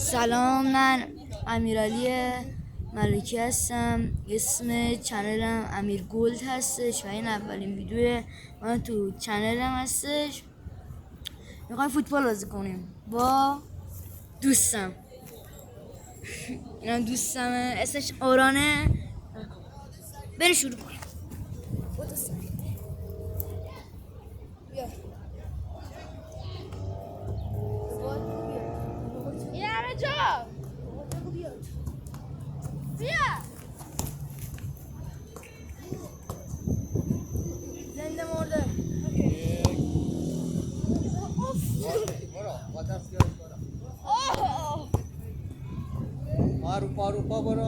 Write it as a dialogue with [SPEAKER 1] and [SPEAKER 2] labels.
[SPEAKER 1] سلام، من امیرعلی ملکی هستم. اسم چنلم امیر گولد هستش و این اولین ویدیو من تو چنلم هستش. میخوایم فوتبال بازی کنیم با دوستم. اینم دوستمه، اسمش اورانه. بریم شروع کنیم. بیا.
[SPEAKER 2] این همه جا بیا
[SPEAKER 1] زنده مرده.
[SPEAKER 2] اوه
[SPEAKER 3] Paru paru pa bora.